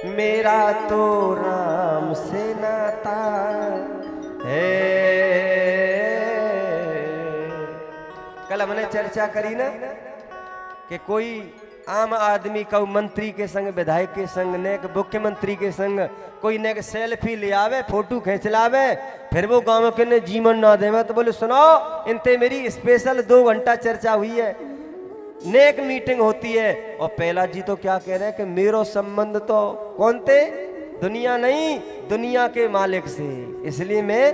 मेरा तो राम से नाता है। कल हमने चर्चा करी ना कि कोई आम आदमी का मंत्री के संग, विधायक के संग, ने मुख्यमंत्री के संग कोई ने सेल्फी ले आवे, फोटो खींच लावे, फिर वो गांव के ने जीवन ना देवे तो बोले सुनो इनते मेरी स्पेशल 2 घंटा चर्चा हुई है, नेक मीटिंग होती है। और पहला जी तो क्या कह रहे हैं कि मेरो संबंध तो कौन थे, दुनिया नहीं दुनिया के मालिक से, इसलिए मैं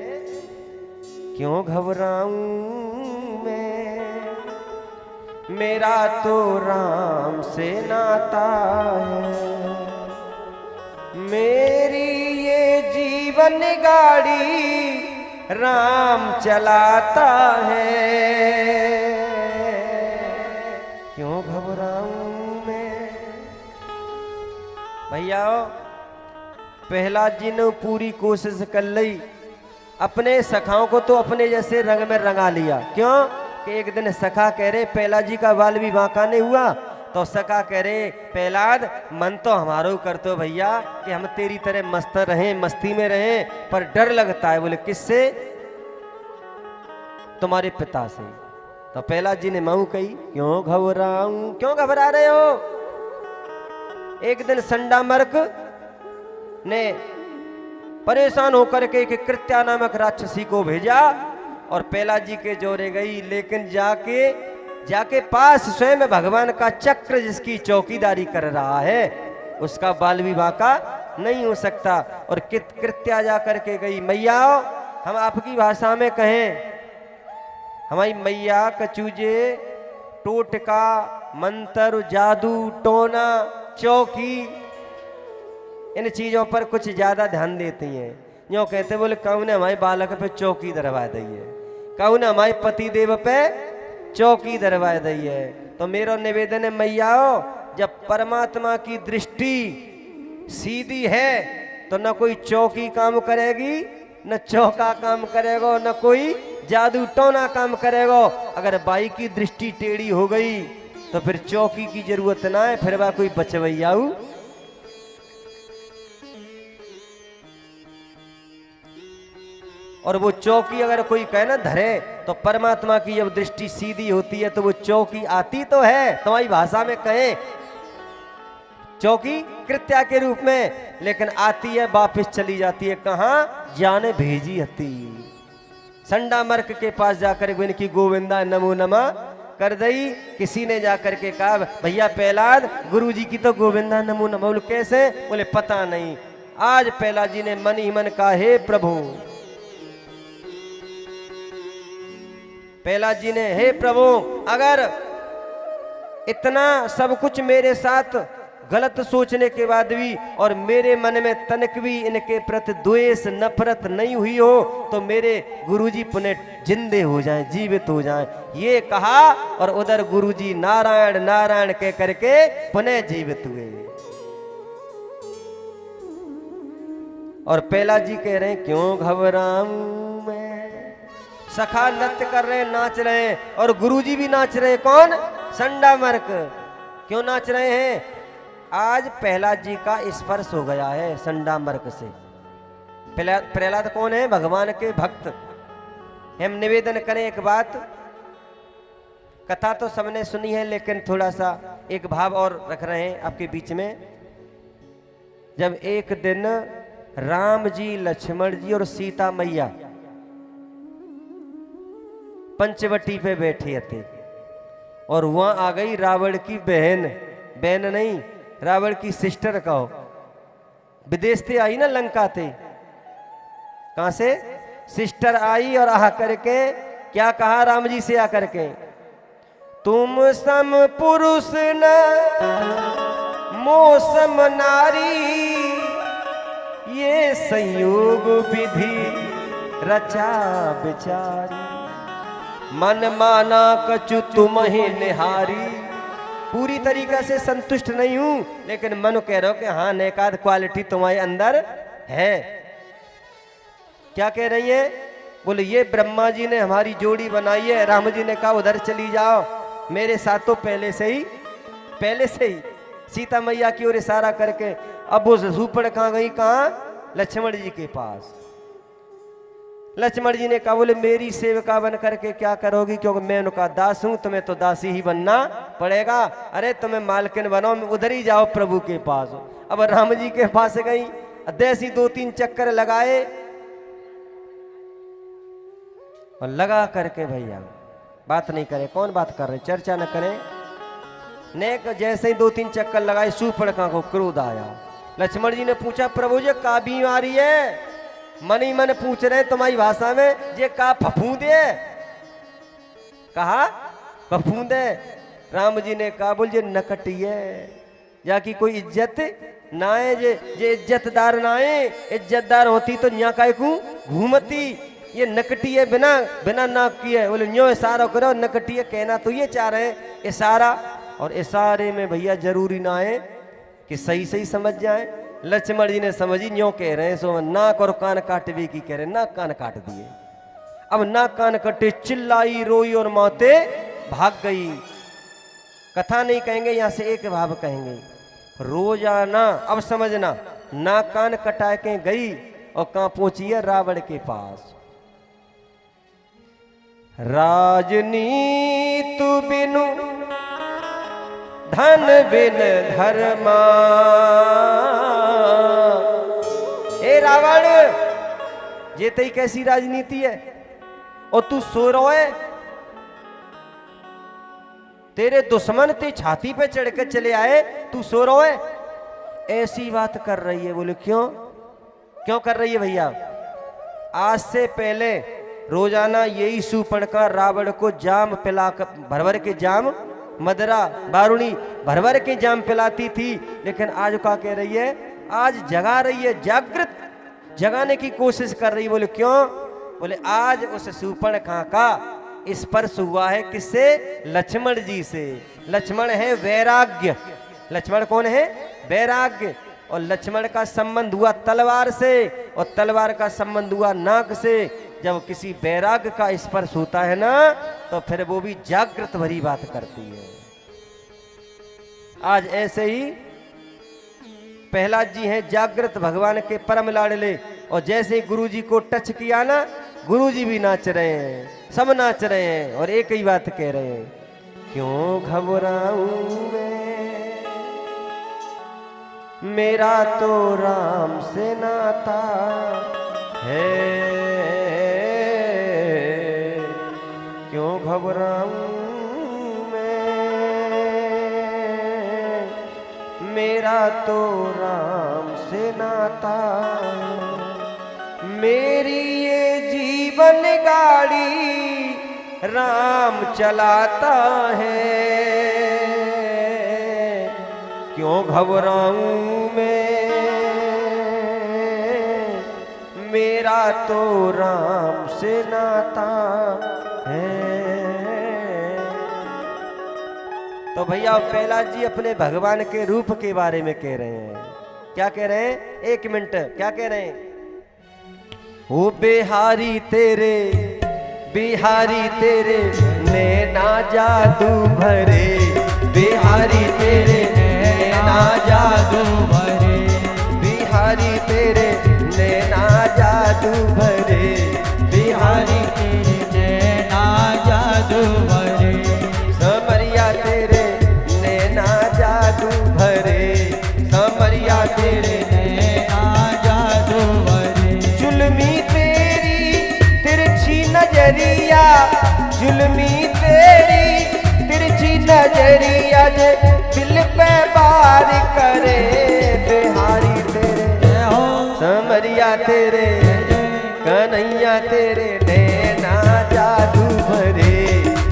क्यों घबराऊं मैं, मेरा तो राम से नाता है। मेरी ये जीवन गाड़ी राम चलाता है, क्यों घबराऊं मैं। भैया पहला जी ने पूरी कोशिश कर ली, अपने सखाओं को तो अपने जैसे रंग में रंगा लिया। क्यों कि एक दिन सखा कह रहे पहला जी का बाल भी बांका नहीं हुआ, तो सखा कह रहे पहलाद मन तो हमारो कर तो भैया कि हम तेरी तरह मस्त रहें, मस्ती में रहें, पर डर लगता है। बोले किससे, तुम्हारे पिता से। तो पहला जी ने महू कही क्यों घबराऊं, क्यों घबरा रहे हो। एक दिन संडा मर्क ने परेशान होकर के एक कृत्या नामक राक्षसी को भेजा और पहला जी के जोरे गई, लेकिन जाके पास स्वयं भगवान का चक्र जिसकी चौकीदारी कर रहा है उसका बाल विवाह का नहीं हो सकता। और कृत्या जा करके गई, मैया हम आपकी भाषा में कहें, हमारी मैया कचूजे टोटका मंत्र जादू टोना चौकी इन चीजों पर कुछ ज्यादा ध्यान देती हैं। यूँ कहते बोले कौन ने हमारे बालक पे चौकी दरवा दी है, कौन हमारे पति देव पे चौकी दरवा दी है। तो मेरा निवेदन है मैया जब परमात्मा की दृष्टि सीधी है तो न कोई चौकी काम करेगी, न चौका काम करेगा, न कोई जादू टोना काम करेगा। अगर बाई की दृष्टि टेढ़ी हो गई तो फिर चौकी की जरूरत ना है, फिर वह कोई बचवैयाऊ। और वो चौकी अगर कोई कहे ना धरे तो परमात्मा की जब दृष्टि सीधी होती है तो वो चौकी आती तो है, तुम्हारी भाषा में कहें चौकी कृत्या के रूप में, लेकिन आती है वापिस चली जाती है कहाँ, जाने भेजी हती। संडा मर्क के पास जाकर इनकी गोविंदा नमो नमा कर दई। किसी ने जाकर के कहा भैया पहलाद गुरुजी की तो गोविंदा नमो नमा। बोले कैसे, बोले पता नहीं। आज पहला जी ने मन ही मन कहा हे प्रभु, पहला जी ने हे प्रभु अगर इतना सब कुछ मेरे साथ गलत सोचने के बाद भी और मेरे मन में तनिक भी इनके प्रति द्वेष नफरत नहीं हुई हो तो मेरे गुरुजी पुनः जिंदे हो जाएं, जीवित हो जाएं। ये कहा और उधर गुरुजी नारायण नारायण कह करके पुनः जीवित हुए। और पहला जी कह रहे हैं क्यों घबराऊं मैं। सखा नृत्य कर रहे हैं, नाच रहे हैं, और गुरुजी भी नाच रहे हैं। कौन, संडा मर्क। क्यों नाच रहे हैं, आज प्रहलाद जी का स्पर्श हो गया है संडा मर्क से। प्रहलाद कौन है, भगवान के भक्त। हम निवेदन करें एक बात, कथा तो सबने सुनी है लेकिन थोड़ा सा एक भाव और रख रहे हैं आपके बीच में। जब एक दिन राम जी, लक्ष्मण जी और सीता मैया पंचवटी पे बैठे थे और वहां आ गई रावण की बहन, बहन नहीं रावण की सिस्टर कहो, विदेश से आई ना, लंका थे। कहां से, सिस्टर आई और आ करके क्या कहा राम जी से आकर के, तुम सम पुरुष न मौसम नारी, ये संयोग विधि रचा बिचारी, मन माना कछु तुम्हें निहारी। पूरी तरीके से संतुष्ट नहीं हूं लेकिन मन कह रहा हो कि हाँ नेकाद क्वालिटी तुम्हारे अंदर है। क्या कह रही है, बोले ये ब्रह्मा जी ने हमारी जोड़ी बनाई है। राम जी ने कहा उधर चली जाओ, मेरे साथ तो पहले से ही सीता मैया की ओर इशारा करके, अब वो शूर्पण कहाँ गई, कहाँ, लक्ष्मण जी के पास। लक्ष्मण जी ने कहा बोले मेरी सेविका बन करके क्या करोगी, क्योंकि मैं उनका दास हूं, तुम्हें तो दासी ही बनना पड़ेगा। अरे तुम्हें मालकिन बनो, उधर ही जाओ प्रभु के पास। अब राम जी के पास गई, देसी 2-3 चक्कर लगाए और लगा करके भैया बात नहीं करे। कौन बात कर रहे, चर्चा न करें। ने जैसे ही 2-3 चक्कर लगाए शूर्पणखा को क्रोध आया। लक्ष्मण जी ने पूछा प्रभु जी का बीमारी है, मन ही मन पूछ रहे हैं तुम्हारी भाषा में, ये का फफूंदे, कहा फफूंदे। राम जी ने कहा बोल ये नकटिए, या की कोई इज्जत ना है, जे इज्जतदार ना है, इज्जतदार होती तो यहाँ का घूमती। ये नकटी है, बिना बिना नाक की है। बोले न्यो इशारा करो, नकटी है कहना तो ये चाह रहे हैं इशारा। और इशारे में भैया जरूरी ना है कि सही सही समझ जाए। लक्ष्मण जी ने समझी, न्यो कह रहे हैं सो नाक और कान काटवे की कह रहे, नाक कान काट दिए। अब नाक कान कटे, चिल्लाई रोई और मौते भाग गई। कथा नहीं कहेंगे, यहां से एक भाव कहेंगे, रोजाना। अब समझना, नाक कान कटा के गई और कहां पहुंची है, रावण के पास। राजनीतु बिनु धन बिन धर्मा, ए रावण ये तेरी कैसी राजनीति है, और तू सो रहा है। तेरे दुश्मन ते छाती पे चढ़ के चले आए, तू सो रहा है, ऐसी बात कर रही है। बोले क्यों, क्यों कर रही है भैया। आज से पहले रोजाना यही शूर्पणखा रावण को जाम पिला भर भर के जाम, मदरा बारूणी भर भर के जाम पिलाती थी। लेकिन आज क्या कह रही है, आज जगा रही है, जागृत जगाने की कोशिश कर रही है। बोले क्यों, बोले आज उस शूर्पणखा का स्पर्श हुआ है, किससे, लक्ष्मण जी से। लक्ष्मण है वैराग्य, लक्ष्मण कौन है, वैराग्य। और लक्ष्मण का संबंध हुआ तलवार से, और तलवार का संबंध हुआ नाक से। जब किसी वैराग्य का स्पर्श होता है ना, तो फिर वो भी जागृत भरी बात करती है। आज ऐसे ही प्रहलाद जी हैं जागृत भगवान के परम लाडले, और जैसे ही गुरु जी को टच किया ना, गुरु जी भी नाच रहे हैं, सब नाच रहे हैं, और एक ही बात कह रहे हैं, क्यों घबराऊं मैं, मेरा तो राम से नाता है, क्यों घबराऊं मैं, मेरा तो राम से नाता है। मेरी ये जीवन गाड़ी राम चलाता है, क्यों घबराऊं मैं, मेरा तो राम से नाता है। तो भैया प्रहलाद जी अपने भगवान के रूप के बारे में कह रहे हैं। क्या कह रहे हैं, एक मिनट, क्या कह रहे हैं, ओ बिहारी तेरे, बिहारी तेरे नैना जादू भरे, बिहारी तेरे नैना जादू भरे, बिहारी तेरे नैना जादू भरे, बिहारी तेरे नैना जादू भरे, समरिया तेरे नैना जादू भरे, समरिया तेरे नैना जादू भरे, जुल्मी तेरी तिरछी नजरिया, जुल्मी तेरी तिरछी नजरिया, जे दिल पे बार करे, बिहारी तेरे समरिया तेरे कन्हैया तेरे नैना जादू भरे,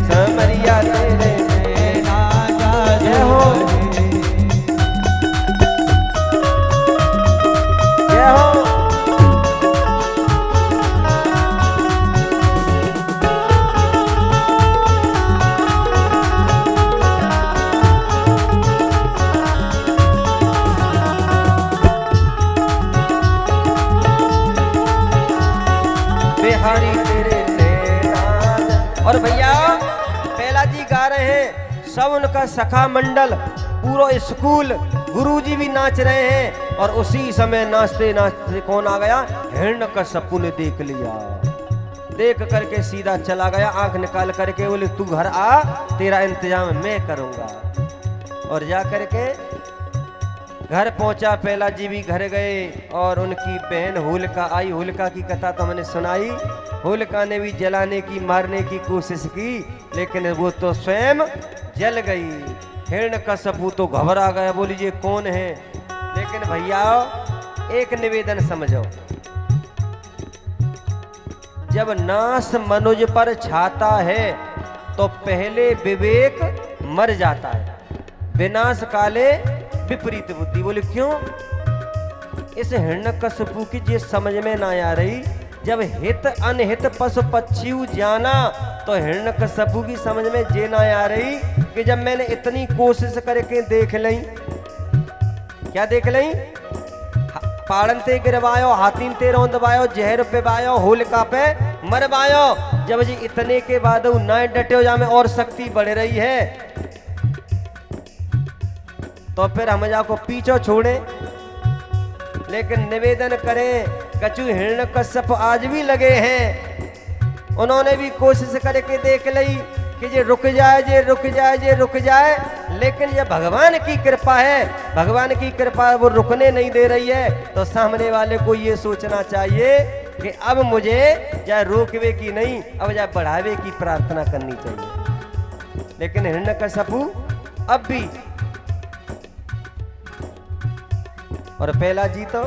समरिया तेरे नैना जादू भरे। जय हो। बिहारी तेरे नैना। और भैया प्रहलाद जी गा रहे हैं, सब उनका सखा मंडल पूरा स्कूल गुरुजी भी नाच रहे हैं और उसी समय नाचते नाचते कौन आ गया? हिरण्यकश्यपु ने देख लिया। देख करके सीधा चला गया, आंख निकाल करके बोले तू घर आ, तेरा इंतजाम मैं करूंगा। और जा करके घर पहुंचा, पहला जी भी घर गए और उनकी बहन होलिका आई। होलिका की कथा तो मैंने सुनाई। होलिका ने भी जलाने की मारने की कोशिश की, लेकिन वो तो स्वयं जल गई। हिरण्यकश्यपु तो घबरा गया, बोली ये कौन है? लेकिन भैया एक निवेदन समझो, जब नाश मनुज पर छाता है तो पहले विवेक मर जाता है, विनाश काले विपरीत बुद्धि। बोले क्यों? इस हिरण्यकश्यपु की ये समझ में ना आ रही, जब हित अनहित पशु पक्षी जाना, तो हिरण्यकश्यपु की समझ में ये ना आ रही कि जब मैंने इतनी कोशिश करके देख ली, क्या देख ली? पाड़न ते गिरवायो, हाथीन ते रौंदवायो, जहर पे बायो, होलिका पे मरवायो। जब जी इतने के बाद ना डटे जा में और शक्ति बढ़ रही है, तो फिर हम जाको पीछे छोड़े। लेकिन निवेदन करें, कछु हिरण्यकश्यप आज भी लगे हैं, उन्होंने भी कोशिश करके देख ली कि ये रुक जाए, ये रुक जाए, ये रुक जाए, लेकिन ये भगवान की कृपा है, भगवान की कृपा वो रुकने नहीं दे रही है। तो सामने वाले को ये सोचना चाहिए कि अब मुझे या रोकवे की नहीं, अब या बढ़ावे की प्रार्थना करनी चाहिए। लेकिन हिरण्यकश्यपु अब भी, और पहला जी तो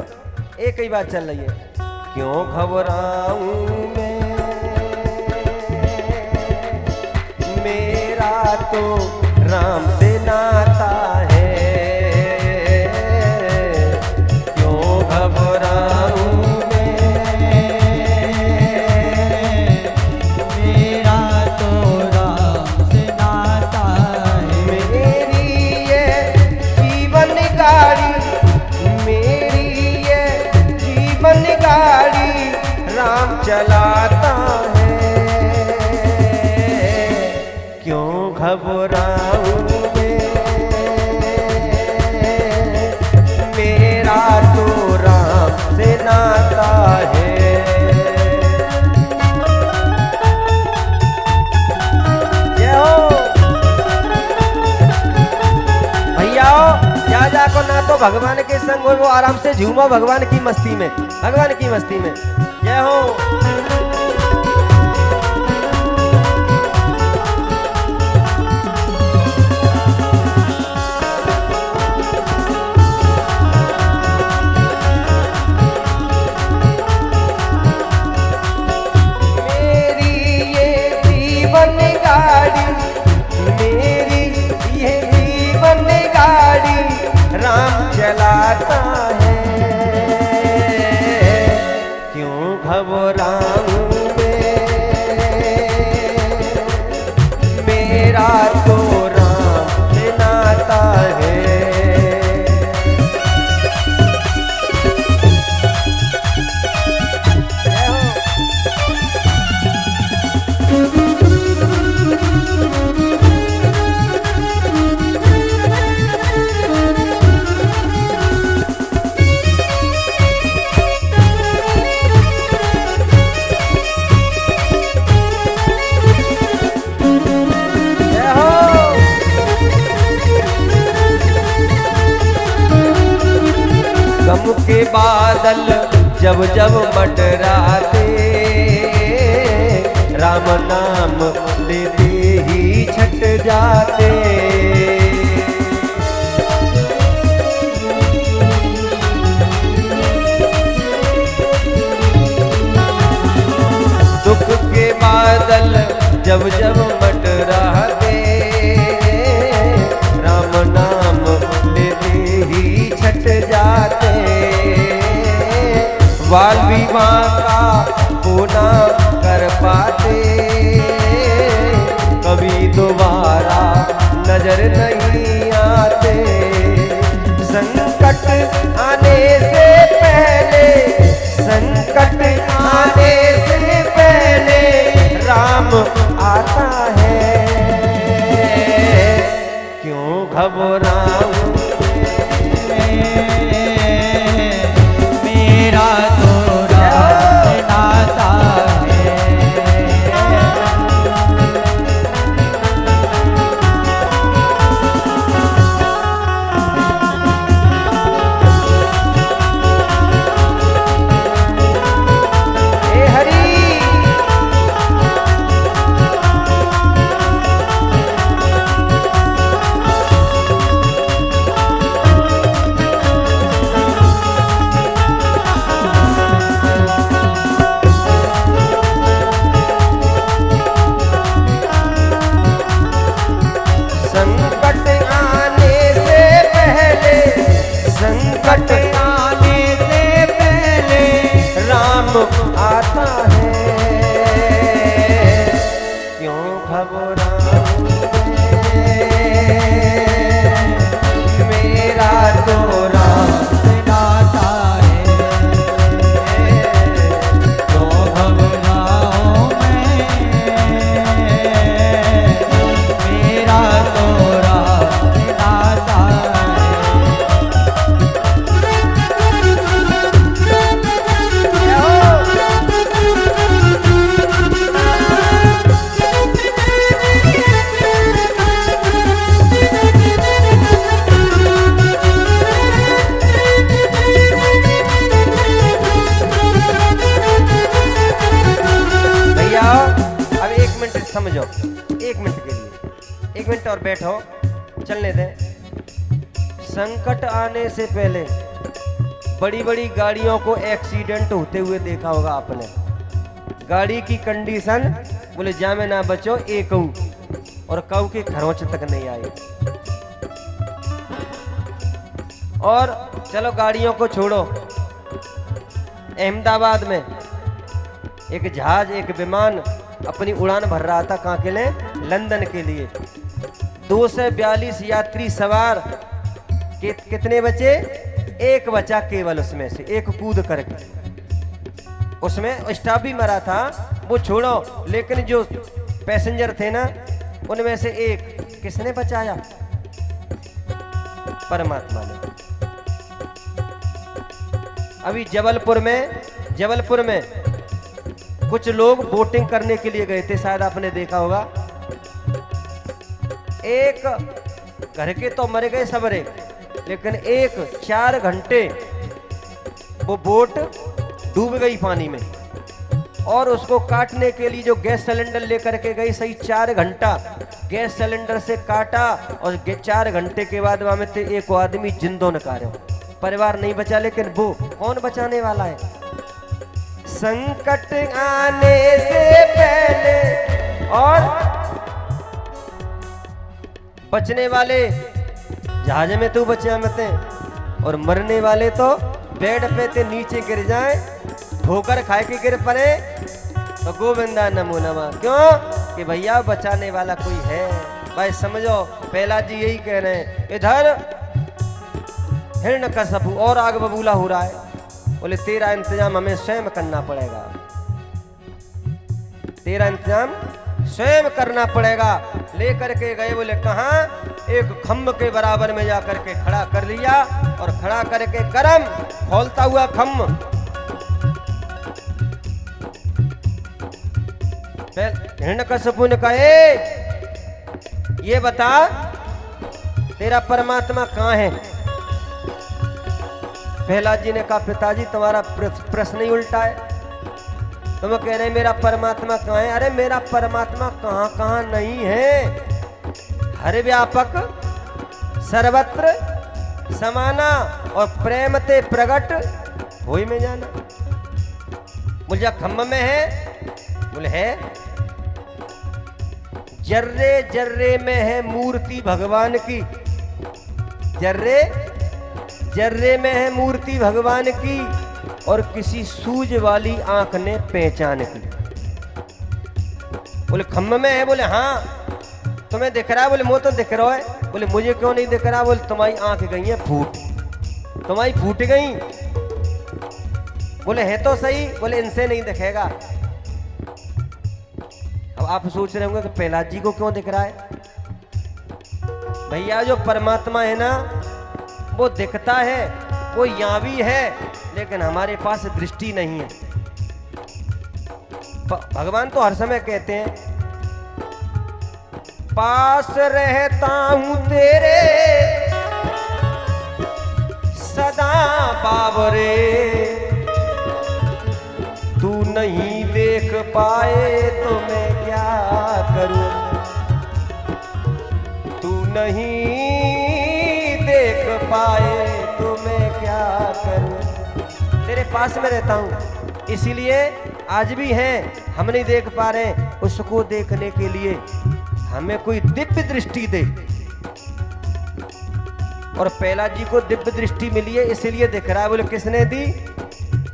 एक ही बात चल रही है, क्यों घबराऊं मैं, मेरा तो राम से नाता है, क्यों घबराऊं मैं, मेरा तो राम से नाता है। मेरी ये जीवन गाड़ी, मेरी ये जीवन गाड़ी राम चलाता है, क्यों घबराऊं मैं, मेरा तो राम से नाता है। जय हो भैया, जा को ना तो भगवान के संग हो, वो आराम से झूमो भगवान की मस्ती में, भगवान की मस्ती में। जय हो। राम चलाता है, क्यों घबराऊं मैं, मेरा तो राम से नाता है। गम के बादल जब जब मंडराते, राम नाम लेते ही छट जाते, दुख के बादल जब जब मंडराते, राम नाम लेते ही छट जाते, वाल विवाह का पूना कर पाते, कभी दोबारा नजर नहीं आते। संकट आने से पहले, संकट आने से पहले राम आता है, क्यों घबराऊं मेरा तो राम से नाता है। हे हरि संकट आने से पहले, संकट आने से पहले राम आता है, क्यों घबराऊं मैं, मेरा तो राम से नाता है। तो घबराऊं मैं, मेरा तो राम से नाता है। भैया अब 1 मिनट समझो, 1 मिनट के लिए 1 मिनट और बैठो, चलने दें। संकट आने से पहले बड़ी बड़ी गाड़ियों को एक्सीडेंट होते हुए देखा होगा आपने। गाड़ी की कंडीशन बोले जामे ना बचो एक और कऊ के खरोंच तक नहीं आई। और चलो गाड़ियों को छोड़ो, अहमदाबाद में एक जहाज, एक विमान अपनी उड़ान भर रहा था, कहाँ के लिए? लंदन के लिए। 242 यात्री सवार के कितने बचे? एक बचा केवल, उसमें से एक कूद करके, उसमें स्टाफ भी मरा था, वो छोड़ो, लेकिन जो पैसेंजर थे ना, उनमें से एक किसने बचाया? परमात्मा ने। अभी जबलपुर में कुछ लोग बोटिंग करने के लिए गए थे, शायद आपने देखा होगा। एक घर के तो मर गए सबरे, लेकिन एक 4 घंटे वो बोट डूब गई पानी में, और उसको काटने के लिए जो गैस सिलेंडर लेकर के गई, सही 4 घंटा गैस सिलेंडर से काटा, और 4 घंटे के बाद वहां में थे एक आदमी जिंदो नकारे। परिवार नहीं बचा, लेकिन वो कौन बचाने वाला है? संकट आने से पहले, और बचने वाले जहाज में तो बचे मत, और मरने वाले तो बेड पे ते नीचे गिर जाए, ठोकर खाए के गिर पड़े, तो गोविंदा नमो नमः। क्यों? कि भैया बचाने वाला कोई है। भाई समझो, पहला जी यही कह रहे हैं। इधर हिरण्यकश्यप और आग बबूला हो रहा है, बोले तेरा इंतजाम हमें स्वयं करना पड़ेगा, तेरा इंतजाम स्वयं करना पड़ेगा। लेकर के गए, बोले कहाँ? एक खम्भ के बराबर में जाकर के खड़ा कर लिया, और खड़ा करके गरम खोलता हुआ खम्भ, हिरण्यकश्यप ने कहा, ये बता तेरा परमात्मा कहाँ है? प्रहलाद जी ने कहा, पिताजी तुम्हारा प्रश्न ही उल्टा है, तुम कह रहे मेरा परमात्मा कहाँ है? अरे मेरा परमात्मा कहाँ कहाँ नहीं है, हर व्यापक सर्वत्र समाना, और प्रेम ते प्रगट होई में जाना। मुझे खम्भ में है? बोले है। जर्रे जर्रे में है मूर्ति भगवान की, जर्रे जर्रे में है मूर्ति भगवान की, और किसी सूझ वाली आंख ने पहचान की। बोले खम्भ में है? बोले हाँ। तुम्हें दिख रहा है? बोले मुझे तो दिख रहा है। बोले मुझे क्यों नहीं दिख रहा? बोले तुम्हारी आंख गई है फूट, तुम्हारी फूट गई। बोले है तो सही। बोले इनसे नहीं दिखेगा। अब आप सोच रहे होंगे कि प्रहलाद जी को क्यों दिख रहा है? भैया जो परमात्मा है ना वो दिखता है, वो यहाँ भी है, लेकिन हमारे पास दृष्टि नहीं है। भगवान तो हर समय कहते हैं पास रहता हूं तेरे सदा बाबरे, तू नहीं देख पाए तो मैं क्या करूं, तू नहीं देख पाए तो मैं क्या करूं। तेरे पास में रहता हूं, इसीलिए आज भी हैं, हम नहीं देख पा रहे, उसको देखने के लिए हमें कोई दिव्य दृष्टि दे। और पहला जी को दिव्य दृष्टि मिली है, इसीलिए दिख रहा है। बोले किसने दी?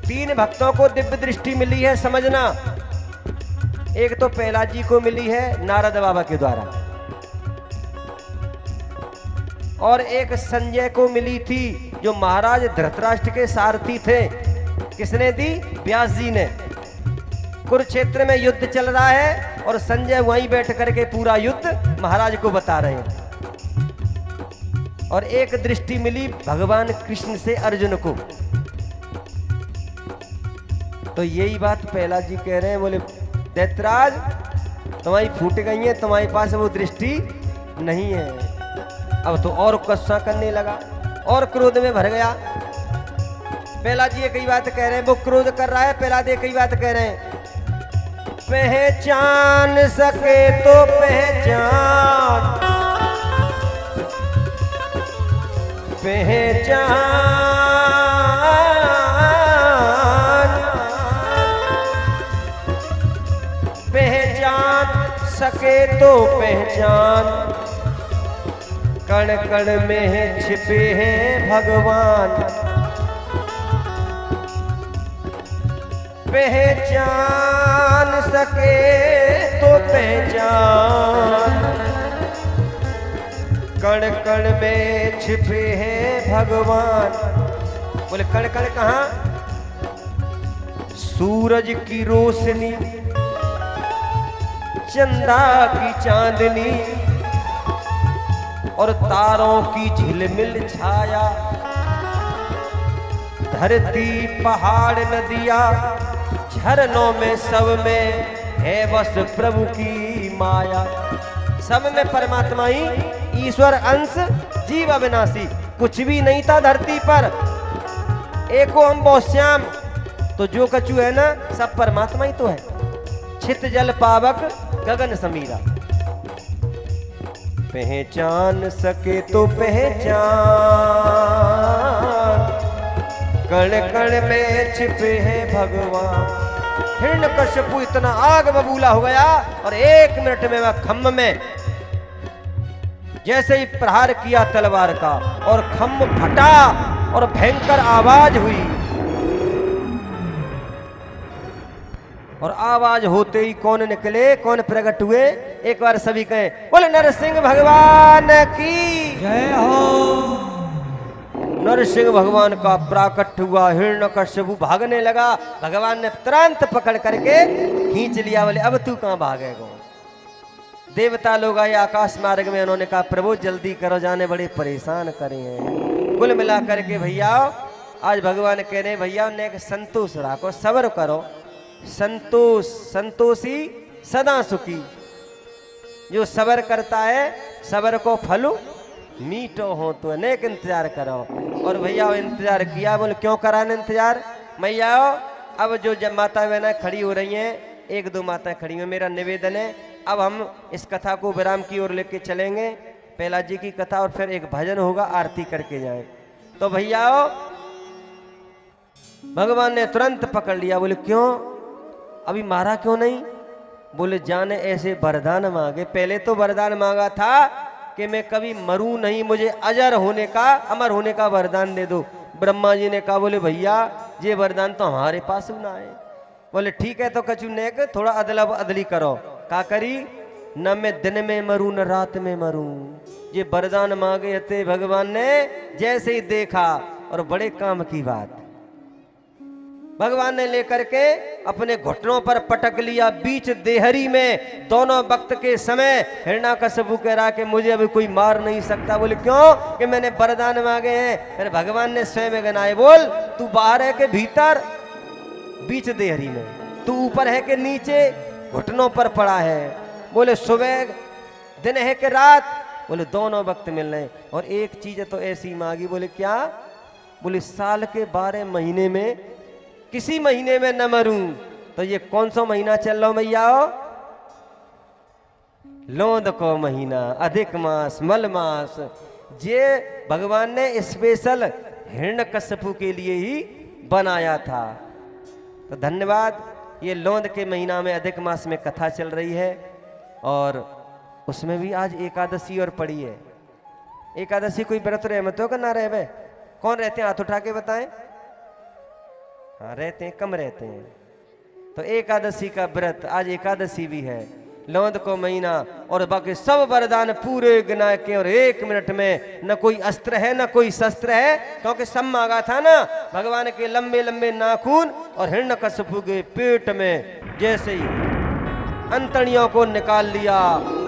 3 भक्तों को दिव्य दृष्टि मिली है, समझना। एक तो पहला जी को मिली है नारद बाबा के द्वारा, और एक संजय को मिली थी जो महाराज धृतराष्ट्र के सारथी थे। किसने दी? व्यास जी ने। कुरुक्षेत्र में युद्ध चल रहा है और संजय वहीं बैठ करके पूरा युद्ध महाराज को बता रहे हैं। और एक दृष्टि मिली भगवान कृष्ण से अर्जुन को। तो यही बात पहला जी कह रहे हैं, बोले दैत्यराज तुम्हारी फूट गई है, तुम्हारे पास वो दृष्टि नहीं है। अब तो और गुस्सा करने लगा और क्रोध में भर गया। पहला जी एक ही बात कह रहे हैं, वो क्रोध कर रहा है, पहला जी एक ही बात कह रहे हैं, पहचान सके तो पहचान, पहचान, पहचान सके तो पहचान, कण कण में छिपे हैं भगवान, पहचान सके तो पहचान, कण कण में छिपे हैं भगवान। बोले कण कण कहाँ? सूरज की रोशनी, चंदा की चांदनी और तारों की झिलमिल छाया, धरती पहाड़ नदियाँ झरनों में सब में है बस प्रभु की माया। सब में परमात्मा ही ईश्वर अंश जीव अविनाशी, कुछ भी नहीं था धरती पर। एको हम बहुत श्याम, तो जो कछु है ना सब परमात्मा ही तो है। छित जल पावक गगन समीरा, पहचान सके तो पहचान, कण कण में छिपे हैं भगवान। हिरण्यकश्यपु इतना आग बबूला हो गया और 1 मिनट में वह खम्भ में जैसे ही प्रहार किया तलवार का और खम्भ फटा और भयंकर आवाज हुई। और आवाज होते ही कौन निकले, कौन प्रकट हुए? एक बार सभी कहें, बोले नरसिंह भगवान की जय हो। नरसिंह भगवान का प्राकट हुआ। हिरण्यकश्यपु भागने लगा, भगवान ने तुरंत पकड़ करके खींच लिया। बोले अब तू कहां भागेगा? देवता लोग आए आकाश मार्ग में, उन्होंने कहा प्रभु जल्दी करो, जाने बड़े परेशान करे हैं। कुल मिला करके भैया आज भगवान कह रहे भैया ने संतोष रखो, सब्र करो। संतोष, संतोषी सदा सुखी। जो सब्र करता है सब्र को फल मीठो हो, तो अनेक इंतजार करो। और भैया इंतजार किया। बोले क्यों करा ने इंतजार? मैया अब जो जब माता बहना खड़ी हो रही हैं, 1-2 माताएं खड़ी हैं, मेरा निवेदन है अब हम इस कथा को विराम की ओर लेके चलेंगे। पहला जी की कथा और फिर एक भजन होगा, आरती करके जाए। तो भैया भगवान ने तुरंत पकड़ लिया। बोले क्यों अभी मारा क्यों नहीं? बोले जाने ऐसे वरदान मांगे। पहले तो वरदान मांगा था कि मैं कभी मरूं नहीं, मुझे अजर होने का, अमर होने का वरदान दे दो। ब्रह्मा जी ने कहा बोले भैया ये वरदान तो हमारे पास ना है। बोले ठीक है तो कछु नेक थोड़ा अदला अदली करो। का करी? न मैं दिन में मरूं न रात में मरूं। ये वरदान मांगे थे भगवान ने, जैसे ही देखा और बड़े काम की बात। भगवान ने लेकर के अपने घुटनों पर पटक लिया बीच देहरी में। दोनों वक्त के समय हिरण्याकश्यप कह रहा कि मुझे अभी कोई मार नहीं सकता। बोले क्यों? कि मैंने वरदान मांगे हैं। फिर भगवान ने स्वयं गनाए, बोल तू बाहर है कि भीतर? बीच देहरी में। तू ऊपर है कि नीचे? घुटनों पर पड़ा है। बोले सुबह दिन है कि रात? बोले दोनों वक्त मिल रहे। और एक चीज तो ऐसी मांगी। बोले क्या? बोले साल के 12 महीने में किसी महीने में न मरूं। तो ये कौन सा महीना चल रहा मैया? लोंद को महीना, अधिक मास, मल मास। ये भगवान ने स्पेशल हिरण्यकश्यप के लिए ही बनाया था। तो धन्यवाद। ये लोंद के महीना में अधिक मास में कथा चल रही है और उसमें भी आज एकादशी और पड़ी है। एकादशी कोई व्रत रहे मत हो ना रहे? कौन रहते हैं? हाथ उठा के बताएं। हाँ रहते हैं, कम रहते हैं। तो एकादशी का व्रत, आज एकादशी भी है, लोंद को महीना। और बाकी सब वरदान पूरे गिना के और 1 मिनट में न कोई अस्त्र है न कोई शस्त्र है, क्योंकि सब मांगा था ना भगवान के लंबे लंबे नाखून। और हिरण्यकश्यप के पेट में जैसे ही अंतड़ियों को निकाल लिया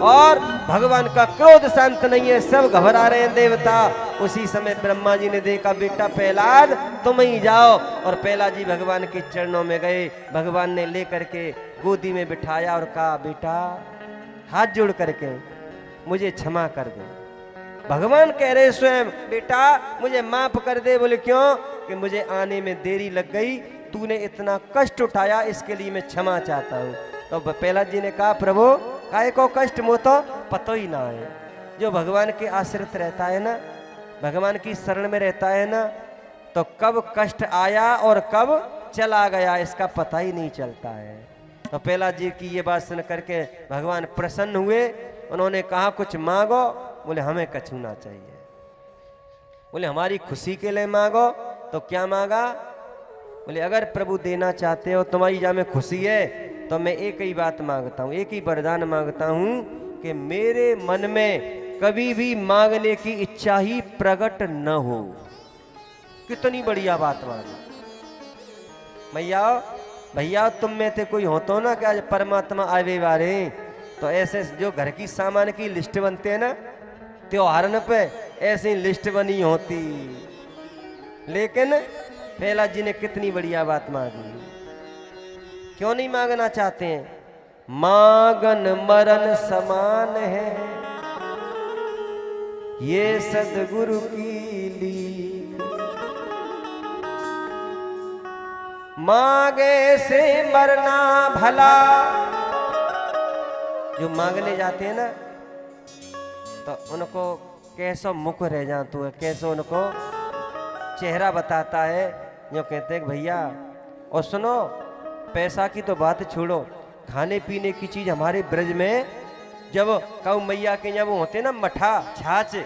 और भगवान का क्रोध शांत नहीं है, सब घबरा रहे हैं देवता। उसी समय ब्रह्मा जी ने देखा, बेटा प्रहलाद तुम ही जाओ। और प्रहलाद जी भगवान के चरणों में गए। भगवान ने लेकर के गोदी में बिठाया और कहा, बेटा हाथ जोड़ करके मुझे क्षमा कर दे। भगवान कह रहे स्वयं, बेटा मुझे माफ कर दे। बोले क्यों? कि मुझे आने में देरी लग गई, तूने इतना कष्ट उठाया, इसके लिए मैं क्षमा चाहता हूँ। तो प्रहलाद जी ने कहा, प्रभु काहे को कष्ट? मो तो पतो ही ना है। जो भगवान के आश्रित रहता है ना, भगवान की शरण में रहता है ना, तो कब कष्ट आया और कब चला गया इसका पता ही नहीं चलता है। तो प्रहलाद जी की ये बात सुन करके भगवान प्रसन्न हुए। उन्होंने कहा, कुछ मांगो। बोले हमें कछु ना चाहिए। बोले हमारी खुशी के लिए मांगो। तो क्या मांगा? बोले अगर प्रभु देना चाहते हो, तुम्हारी जा में खुशी है, तो मैं एक ही बात मांगता हूँ, एक ही वरदान मांगता हूँ कि मेरे मन में कभी भी मांगने की इच्छा ही प्रकट न हो। कितनी बढ़िया बात मांगी मैया। भैया तुम में से कोई होता हो ना कि आज परमात्मा आवे वाले, तो ऐसे जो घर की सामान की लिस्ट बनते हैं ना त्योहारन पे, ऐसी लिस्ट बनी होती। लेकिन प्रहलाद जी ने कितनी बढ़िया बात मांगी। क्यों नहीं मांगना चाहते हैं? मांगन मरण समान है, ये सदगुरु की लीक। मांगे से मरना भला। जो मांगने जाते हैं ना, तो उनको कैसा मुख रह जाता है, कैसा उनको चेहरा बताता है। जो कहते हैं भैया, और सुनो पैसा की तो बात छोड़ो, खाने पीने की चीज हमारे ब्रज में जब कऊ मैया के यहाँ वो होते ना मठा छाछ,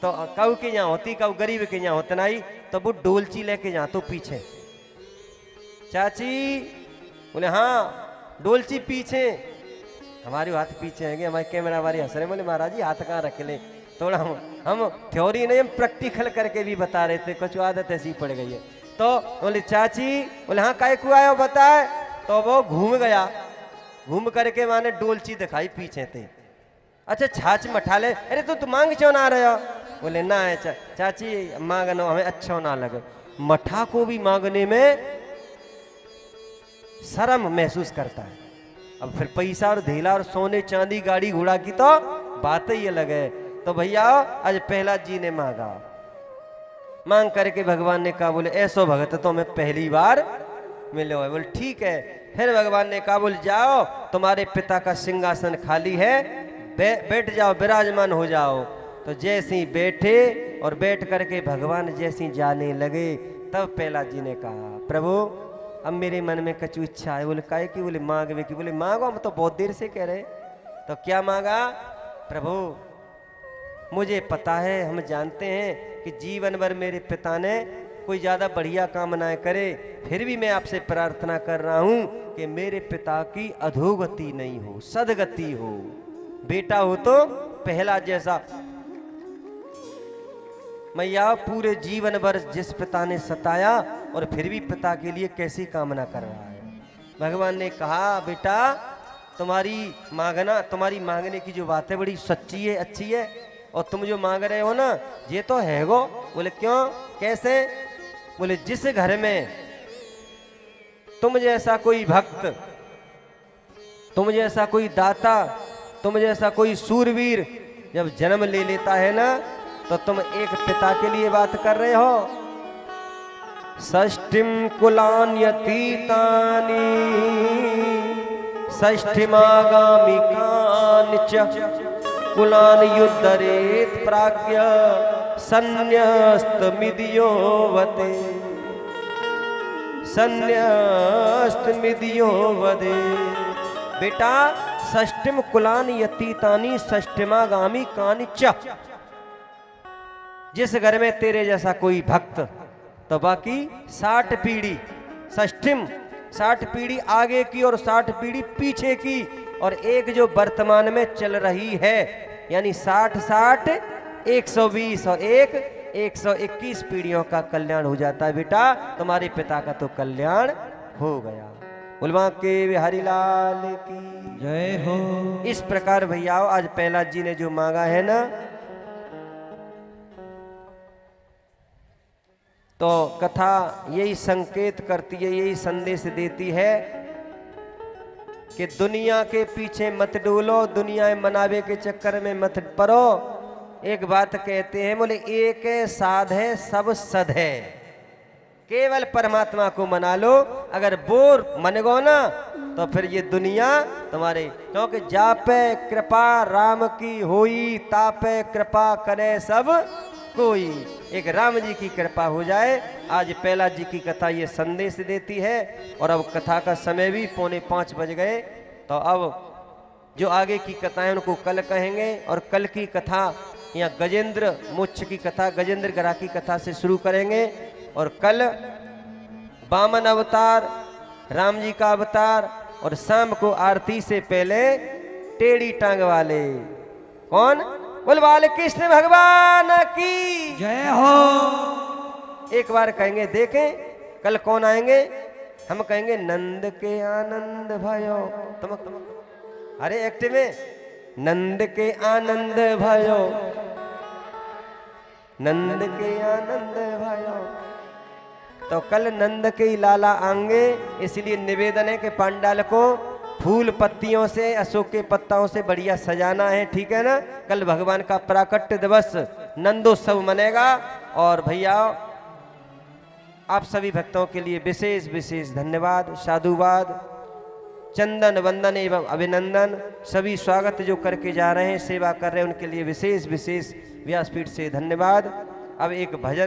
तो कऊ के यहाँ होती, कऊ गरीब के यहाँ होते नहीं, तो वो डोलची लेके जा तो पीछे। चाची बोले हाँ डोलची पीछे। हमारे हाथ पीछे है, हमारे कैमरा वाले हंस रहे। बोले महाराज जी हाथ कहाँ रख ले। थोड़ा हम थ्योरी नहीं, हम प्रैक्टिकल करके भी बता रहे थे, कुछ आदत ऐसी पड़ गई है। तो बोले चाची, बोले हाँ काय को आयो बताए। तो वो घूम गया, घूम करके माने डोलची दिखाई पीछे थे। अच्छा छाछ मठा ले। अरे तो मांग क्यों ना रहे हो? बोले ना है चाची मांगनो हमें अच्छा ना लगे। मठा को भी मांगने में शर्म महसूस करता है। अब फिर पैसा और धेला और सोने चांदी गाड़ी घोड़ा की तो बात ही अलग है। तो भैया आज प्रहलाद जी ने मांगा, मांग करके भगवान ने कहा, बोले ऐसो भगत तो मैं पहली बार मिले हो। बोले ठीक है। फिर भगवान ने कहा, बोले जाओ तुम्हारे पिता का सिंहासन खाली है, बैठ जाओ, विराजमान हो जाओ। तो जैसे ही बैठे और बैठ करके भगवान जैसे ही जाने लगे, तब प्रहलाद जी ने कहा, प्रभु अब मेरे मन में कछु इच्छा है। बोले काहे की? बोले मांगवे की। बोले मांगो, हम तो बहुत देर से कह रहे। तो क्या मांगा? प्रभु मुझे पता है, हम जानते हैं कि जीवन भर मेरे पिता ने कोई ज़्यादा बढ़िया काम ना करे, फिर भी मैं आपसे प्रार्थना कर रहा हूँ कि मेरे पिता की अधोगति नहीं हो, सदगति हो। बेटा हो तो पहला जैसा। मैया पूरे जीवन भर जिस पिता ने सताया और फिर भी पिता के लिए कैसी कामना कर रहा है। भगवान ने कहा बेटा तुम्हारी मांगने की जो बात है बड़ी सच्ची है, अच्छी है, और तुम जो मांग रहे हो ना ये तो है गो। बोले क्यों, कैसे? बोले जिस घर में तुम जैसा कोई भक्त, तुम जैसा कोई दाता, तुम जैसा कोई सूरवीर जब जन्म ले लेता है ना तो तुम एक पिता के लिए बात कर रहे हो। षष्ठिम कुलान्यतीतानि षष्ठिमागामिकानि च कुलान युद्धरेत प्राज्ञ संन्यस्तमिदियो वदे संन्यस्तमिदियो वदे। बेटा षष्ठिम कुलान यतीतानि षष्ठिमागामी कानि च, जिस घर में तेरे जैसा कोई भक्त तो बाकी 60 पीढ़ी, षष्ठिम 60 पीढ़ी आगे की और 60 पीढ़ी पीछे की, और एक जो वर्तमान में चल रही है, यानी 60-60 120 और एक 121 पीढ़ियों का कल्याण हो जाता है। बेटा तुम्हारे पिता का तो कल्याण हो गया। बुलवा के बिहारी लाल की जय हो। इस प्रकार भैया आज प्रहलाद जी ने जो मांगा है ना, तो कथा यही संकेत करती है, यही संदेश देती है कि दुनिया के पीछे मत डोलो, दुनिया मनावे के चक्कर में मत पड़ो। एक बात कहते हैं, बोले एक साध है सब सद है, केवल परमात्मा को मना लो। अगर बोर मन गो ना तो फिर ये दुनिया तुम्हारे, क्योंकि जापे कृपा राम की होई, तापे कृपा करे सब कोई। एक राम जी की कृपा हो जाए। आज प्रहलाद जी की कथा ये संदेश देती है। और अब कथा का समय भी 4:45 बज गए, तो अब जो आगे की कथाएं उनको कल कहेंगे। और कल की कथा यहाँ गजेंद्र मोक्ष की कथा, गजेंद्र गरा की कथा से शुरू करेंगे। और कल वामन अवतार, राम जी का अवतार, और शाम को आरती से पहले टेढ़ी टांग वाले कौन, बोल बाल कृष्ण भगवान की जय हो। एक बार कहेंगे, देखें कल कौन आएंगे। हम कहेंगे नंद के आनंद भयो, तुम अरे एक्टिव में नंद के आनंद भयो, नंद के आनंद भयो। तो कल नंद के ही लाला आएंगे, इसलिए निवेदन है कि पंडाल को फूल पत्तियों से, अशोक के पत्ताओं से बढ़िया सजाना है, ठीक है ना। कल भगवान का प्राकट्य दिवस नंदोत्सव मनेगा। और भैया आप सभी भक्तों के लिए विशेष विशेष धन्यवाद, साधुवाद, चंदन वंदन एवं अभिनंदन। सभी स्वागत जो करके जा रहे हैं, सेवा कर रहे हैं, उनके लिए विशेष विशेष व्यासपीठ से धन्यवाद। अब एक भजन